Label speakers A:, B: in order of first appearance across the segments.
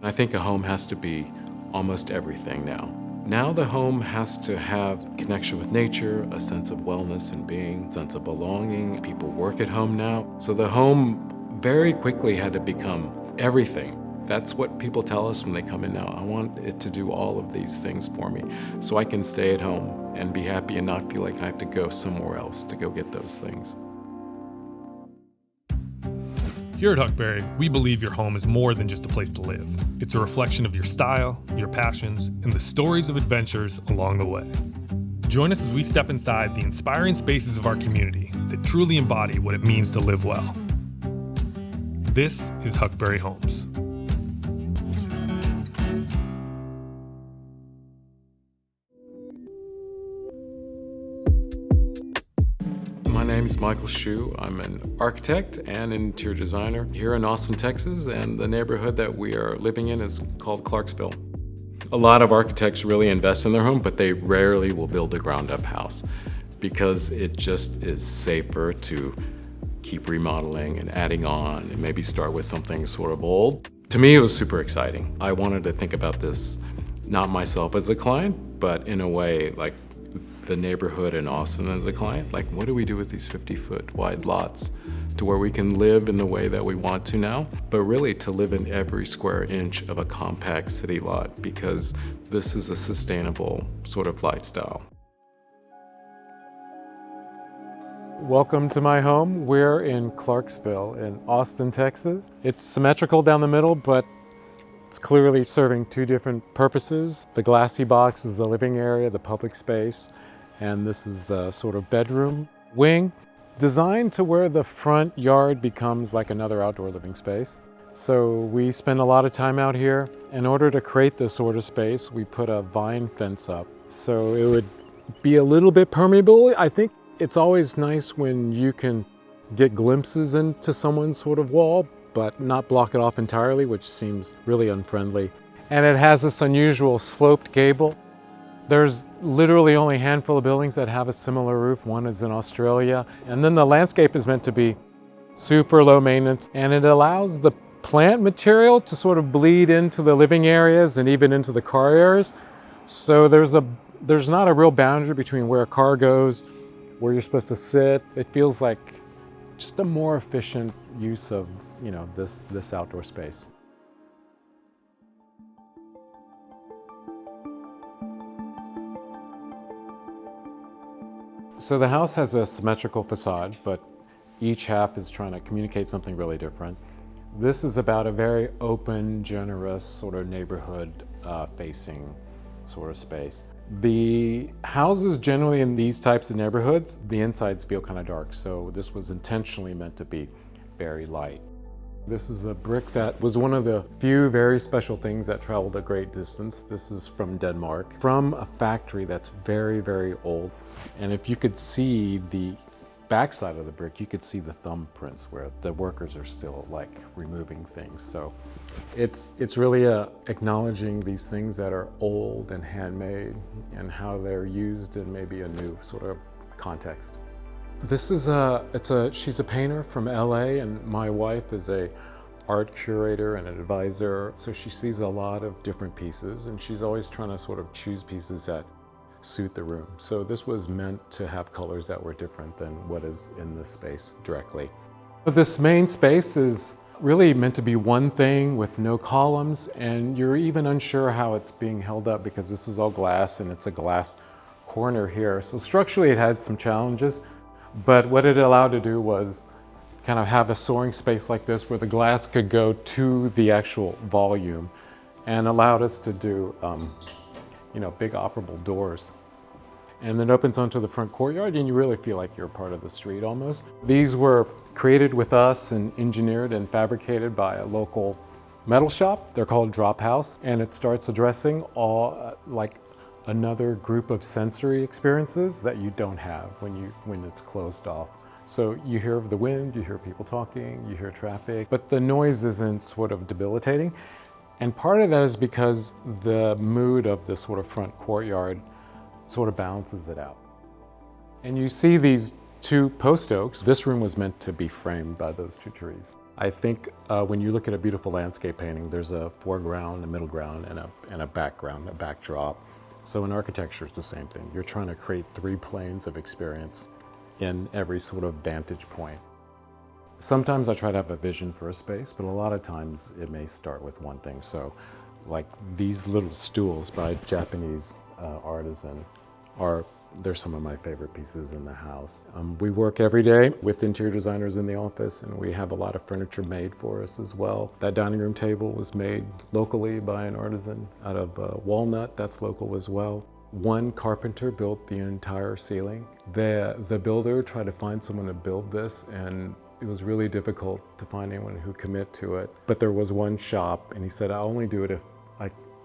A: I think a home has to be almost everything now. Now the home has to have connection with nature, a sense of wellness and being, sense of belonging. People work at home now. So the home very quickly had to become everything. That's what people tell us when they come in now. I want it to do all of these things for me so I can stay at home and be happy and not feel like I have to go somewhere else to go get those things.
B: Here at Huckberry, we believe your home is more than just a place to live. It's a reflection of your style, your passions, and the stories of adventures along the way. Join us as we step inside the inspiring spaces of our community that truly embody what it means to live well. This is Huckberry Homes.
A: My name is Michael Hsu. I'm an architect and interior designer here in Austin, Texas, and the neighborhood that we are living in is called Clarksville. A lot of architects really invest in their home, but they rarely will build a ground-up house because it just is safer to keep remodeling and adding on and maybe start with something sort of old. To me, it was super exciting. I wanted to think about this, not myself as a client, but in a way like the neighborhood in Austin as a client. Like, what do we do with these 50-foot wide lots to where we can live in the way that we want to now, but really to live in every square inch of a compact city lot, because this is a sustainable sort of lifestyle. Welcome to my home. We're in Clarksville in Austin, Texas. It's symmetrical down the middle, but it's clearly serving two different purposes. The glassy box is the living area, the public space, and this is the sort of bedroom wing, designed to where the front yard becomes like another outdoor living space. So we spend a lot of time out here. In order to create this sort of space, we put a vine fence up. So it would be a little bit permeable. I think it's always nice when you can get glimpses into someone's sort of wall, but not block it off entirely, which seems really unfriendly. And it has this unusual sloped gable. There's literally only a handful of buildings that have a similar roof. One is in Australia. And then the landscape is meant to be super low maintenance, and it allows the plant material to sort of bleed into the living areas and even into the car areas. So there's not a real boundary between where a car goes, where you're supposed to sit. It feels like just a more efficient use of, this outdoor space. So the house has a symmetrical facade, but each half is trying to communicate something really different. This is about a very open, generous sort of neighborhood facing sort of space. The houses generally in these types of neighborhoods, the insides feel kind of dark, so this was intentionally meant to be very light. This is a brick that was one of the few very special things that traveled a great distance. This is from Denmark, from a factory that's very, very old. And if you could see the backside of the brick, you could see the thumbprints where the workers are still like removing things. So it's really acknowledging these things that are old and handmade and how they're used in maybe a new sort of context. This is she's a painter from LA, and my wife is a art curator and an advisor. So she sees a lot of different pieces, and she's always trying to sort of choose pieces that suit the room. So this was meant to have colors that were different than what is in the space directly. But this main space is really meant to be one thing with no columns, and you're even unsure how it's being held up because this is all glass and it's a glass corner here. So structurally it had some challenges. But what it allowed to do was kind of have a soaring space like this where the glass could go to the actual volume, and allowed us to do, big operable doors. And then opens onto the front courtyard, and you really feel like you're part of the street almost. These were created with us and engineered and fabricated by a local metal shop. They're called Drop House, and it starts addressing all another group of sensory experiences that you don't have when it's closed off. So you hear the wind, you hear people talking, you hear traffic, but the noise isn't sort of debilitating. And part of that is because the mood of this sort of front courtyard sort of balances it out. And you see these two post oaks. This room was meant to be framed by those two trees. I think when you look at a beautiful landscape painting, there's a foreground, a middle ground, and a background, a backdrop. So in architecture, it's the same thing. You're trying to create 3 planes of experience in every sort of vantage point. Sometimes I try to have a vision for a space, but a lot of times it may start with one thing. So like these little stools by a Japanese artisan they're some of my favorite pieces in the house. We work every day with interior designers in the office, and we have a lot of furniture made for us as well. That dining room table was made locally by an artisan out of walnut. That's local as well. One carpenter built the entire ceiling. The builder tried to find someone to build this, and it was really difficult to find anyone who commit to it. But there was one shop, and he said, I'll only do it if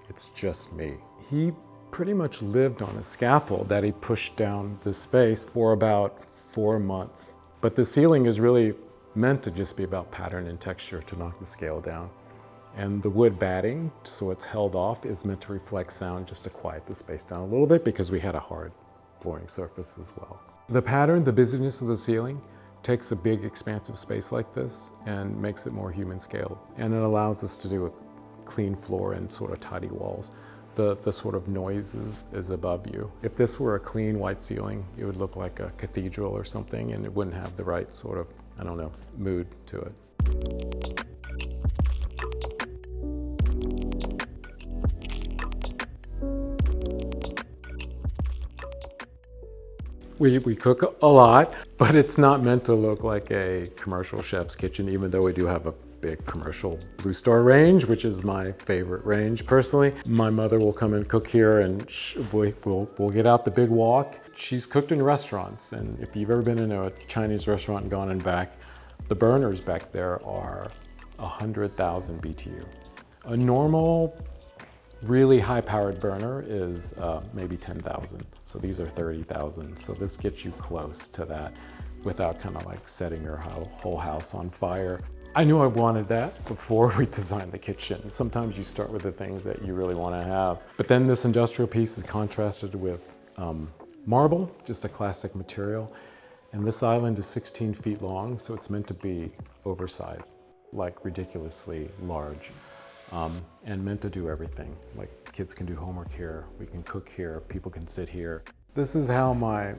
A: it's just me. He pretty much lived on a scaffold that he pushed down this space for about 4 months. But the ceiling is really meant to just be about pattern and texture to knock the scale down. And the wood batting, so it's held off, is meant to reflect sound just to quiet the space down a little bit because we had a hard flooring surface as well. The pattern, the busyness of the ceiling, takes a big expansive space like this and makes it more human scale. And it allows us to do a clean floor and sort of tidy walls. The sort of noise is above you. If this were a clean white ceiling, it would look like a cathedral or something, and it wouldn't have the right sort of, I don't know, mood to it. We cook a lot, but it's not meant to look like a commercial chef's kitchen, even though we do have a big commercial Blue Star range, which is my favorite range personally. My mother will come and cook here, and we'll get out the big wok. She's cooked in restaurants, and if you've ever been in a Chinese restaurant and gone and back, the burners back there are 100,000 BTU. A normal, really high-powered burner is maybe 10,000. So these are 30,000. So this gets you close to that without kind of like setting your whole house on fire. I knew I wanted that before we designed the kitchen. Sometimes you start with the things that you really want to have. But then this industrial piece is contrasted with marble, just a classic material. And this island is 16 feet long, so it's meant to be oversized, like ridiculously large, and meant to do everything. Like kids can do homework here, we can cook here, people can sit here. This is how my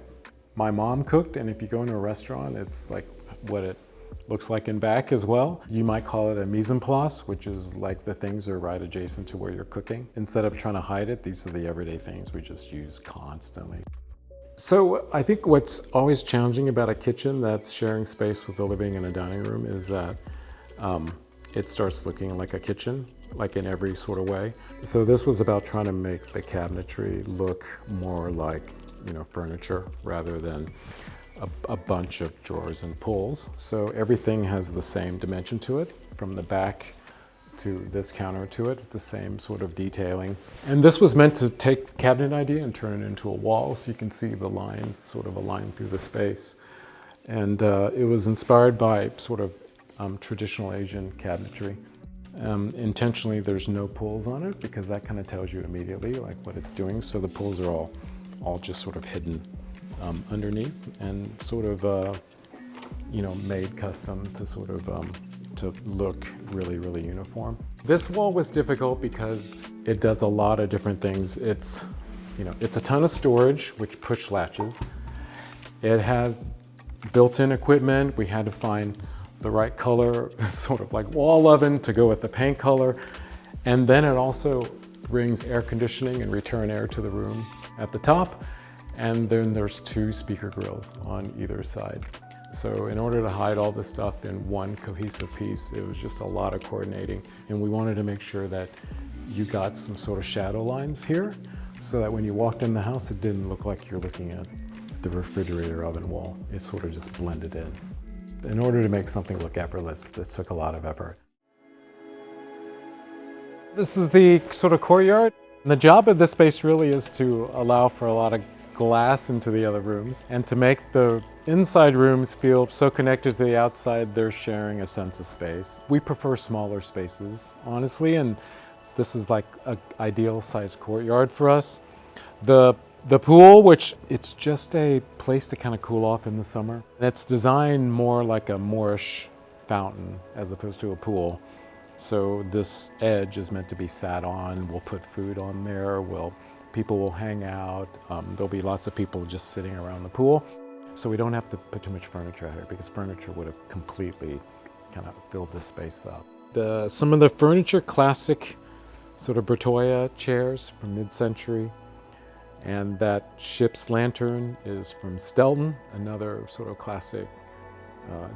A: mom cooked, and if you go into a restaurant, it's like what it looks like in back as well. You might call it a mise en place, which is like the things are right adjacent to where you're cooking. Instead of trying to hide it, these are the everyday things we just use constantly. So I think what's always challenging about a kitchen that's sharing space with a living and a dining room is that it starts looking like a kitchen, like in every sort of way. So this was about trying to make the cabinetry look more like, furniture rather than a bunch of drawers and pulls. So everything has the same dimension to it, from the back to this counter to it. It's the same sort of detailing. And this was meant to take the cabinet idea and turn it into a wall, so you can see the lines sort of aligned through the space. And it was inspired by sort of traditional Asian cabinetry. Intentionally, there's no pulls on it because that kind of tells you immediately like what it's doing. So the pulls are all just sort of hidden underneath and sort of, made custom to sort of to look really, really uniform. This wall was difficult because it does a lot of different things. It's a ton of storage, which push latches. It has built-in equipment. We had to find the right color, sort of like wall oven to go with the paint color. And then it also brings air conditioning and return air to the room at the top. And then there's 2 speaker grills on either side. So in order to hide all this stuff in one cohesive piece, it was just a lot of coordinating. And we wanted to make sure that you got some sort of shadow lines here so that when you walked in the house, it didn't look like you're looking at the refrigerator oven wall. It sort of just blended in. In order to make something look effortless, this took a lot of effort. This is the sort of courtyard. The job of this space really is to allow for a lot of glass into the other rooms and to make the inside rooms feel so connected to the outside they're sharing a sense of space. We prefer smaller spaces, honestly, and this is like an ideal sized courtyard for us. The pool, which it's just a place to kind of cool off in the summer. It's designed more like a Moorish fountain as opposed to a pool. So this edge is meant to be sat on. We'll put food on there. People will hang out. There'll be lots of people just sitting around the pool. So we don't have to put too much furniture out here because furniture would have completely kind of filled this space up. Some of the furniture, classic sort of Bertoia chairs from mid-century. And that ship's lantern is from Stelton, another sort of classic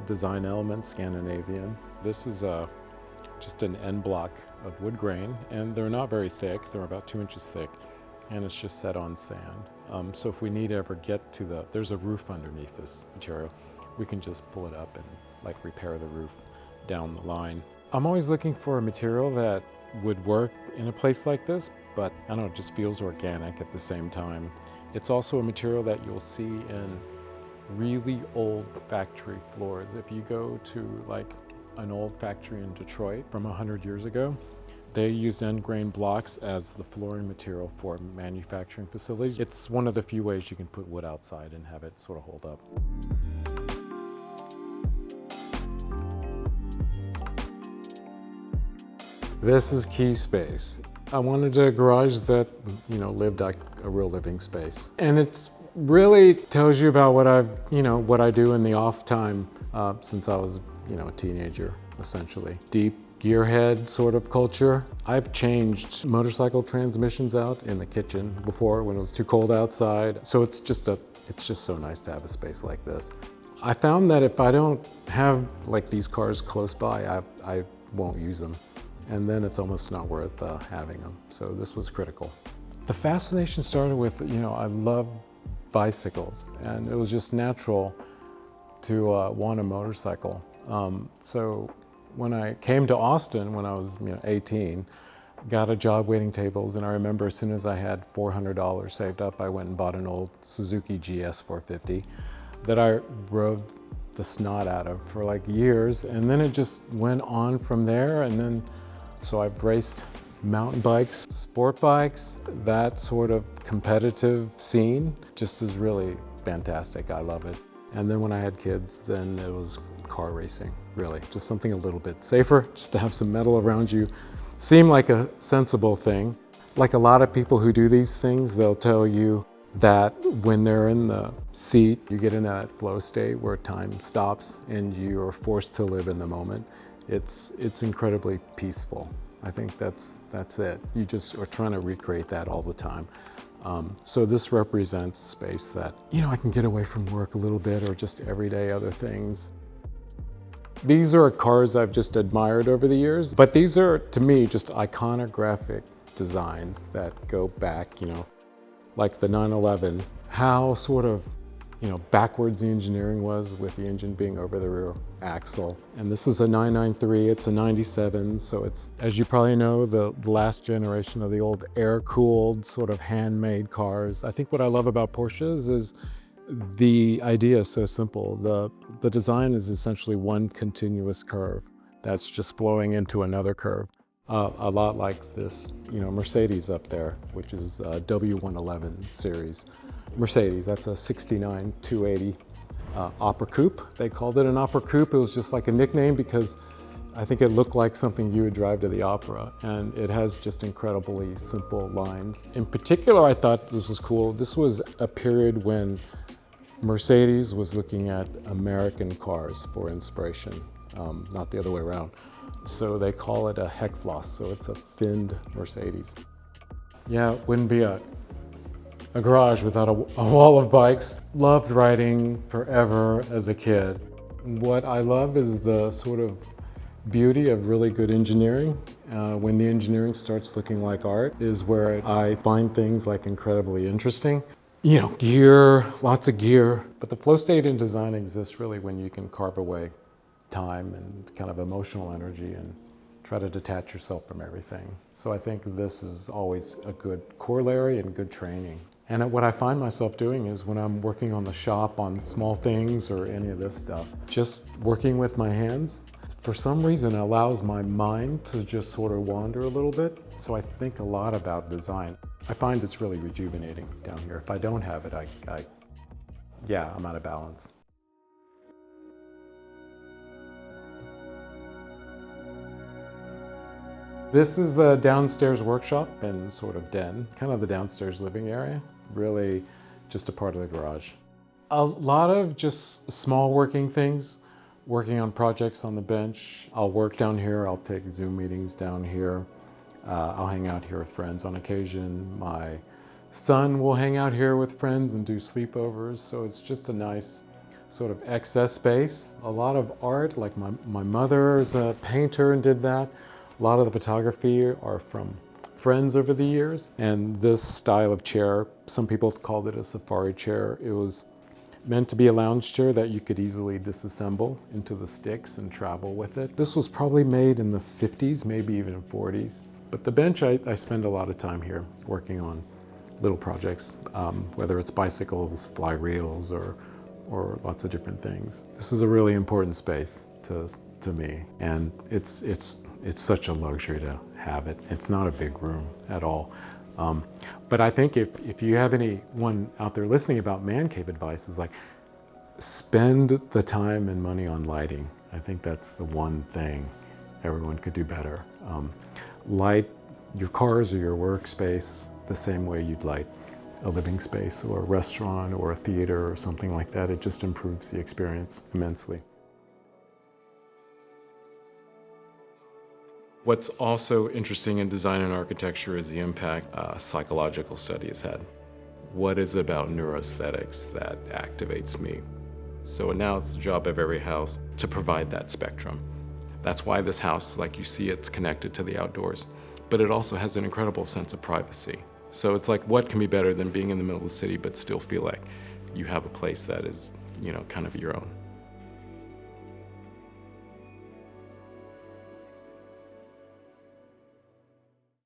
A: design element, Scandinavian. This is just an end block of wood grain, and they're not very thick. They're about 2 inches thick, and it's just set on sand. So if we need to ever get to there's a roof underneath this material, we can just pull it up and like repair the roof down the line. I'm always looking for a material that would work in a place like this, but I don't know, it just feels organic at the same time. It's also a material that you'll see in really old factory floors. If you go to like an old factory in Detroit from 100 years ago, they used end grain blocks as the flooring material for manufacturing facilities. It's one of the few ways you can put wood outside and have it sort of hold up. This is key space. I wanted a garage that, lived like a real living space. And it's really tells you about what I do in the off time since I was, a teenager, essentially. Deep gearhead sort of culture. I've changed motorcycle transmissions out in the kitchen before when it was too cold outside. So it's just so nice to have a space like this. I found that if I don't have like these cars close by, I won't use them. And then it's almost not worth having them. So this was critical. The fascination started with, I love bicycles, and it was just natural to want a motorcycle. So when I came to Austin when I was 18, got a job waiting tables, and I remember as soon as I had $400 saved up, I went and bought an old Suzuki GS 450 that I rode the snot out of for like years, and then it just went on from there. And then so I've raced mountain bikes, sport bikes. That sort of competitive scene just is really fantastic. I love it. And then when I had kids, then it was car racing, really. Just something a little bit safer, just to have some metal around you. Seemed like a sensible thing. Like a lot of people who do these things, they'll tell you that when they're in the seat, you get in that flow state where time stops and you are forced to live in the moment. It's incredibly peaceful. I think that's it. You just are trying to recreate that all the time. So this represents space that, I can get away from work a little bit or just everyday other things. These are cars I've just admired over the years, but these are, to me, just iconographic designs that go back, like the 911, how sort of, backwards the engineering was with the engine being over the rear axle. And this is a 993, it's a 97, so it's, as you probably know, the last generation of the old air-cooled, sort of handmade cars. I think what I love about Porsches is the idea is so simple. The design is essentially one continuous curve that's just flowing into another curve. A lot like this, Mercedes up there, which is W111 series. Mercedes, that's a 69 280 Opera Coupe. They called it an Opera Coupe. It was just like a nickname because I think it looked like something you would drive to the opera, and it has just incredibly simple lines. In particular, I thought this was cool. This was a period when Mercedes was looking at American cars for inspiration, not the other way around. So they call it a Heckfloss, so it's a finned Mercedes. Yeah, it wouldn't be a garage without a wall of bikes. Loved riding forever as a kid. What I love is the sort of beauty of really good engineering. When the engineering starts looking like art is where I find things like incredibly interesting. Gear, lots of gear. But the flow state in design exists really when you can carve away time and kind of emotional energy and try to detach yourself from everything. So I think this is always a good corollary and good training. And what I find myself doing is when I'm working on the shop on small things or any of this stuff, just working with my hands, for some reason it allows my mind to just sort of wander a little bit. So I think a lot about design. I find it's really rejuvenating down here. If I don't have it, I'm out of balance. This is the downstairs workshop and sort of den, kind of the downstairs living area, really just a part of the garage. A lot of just small working things, working on projects on the bench. I'll work down here, I'll take Zoom meetings down here. I'll hang out here with friends on occasion. My son will hang out here with friends and do sleepovers, so it's just a nice sort of excess space. A lot of art, like my mother is a painter and did that. A lot of the photography are from friends over the years. And this style of chair, some people called it a safari chair. It was meant to be a lounge chair that you could easily disassemble into the sticks and travel with it. This was probably made in the 50s, maybe even 40s. But the bench, I spend a lot of time here working on little projects, whether it's bicycles, fly reels, or lots of different things. This is a really important space to me, and it's such a luxury to have it. It's not a big room at all. But I think if you have anyone out there listening about man cave advice, is like, spend the time and money on lighting. I think that's the one thing everyone could do better. Light your cars or your workspace the same way you'd light a living space or a restaurant or a theater or something like that. It just improves the experience immensely. What's also interesting in design and architecture is the impact psychological study has had. What is it about neuroaesthetics that activates me? So now it's the job of every house to provide that spectrum. That's why this house, like you see, it's connected to the outdoors, but it also has an incredible sense of privacy. So it's like, what can be better than being in the middle of the city but still feel like you have a place that is, kind of your own?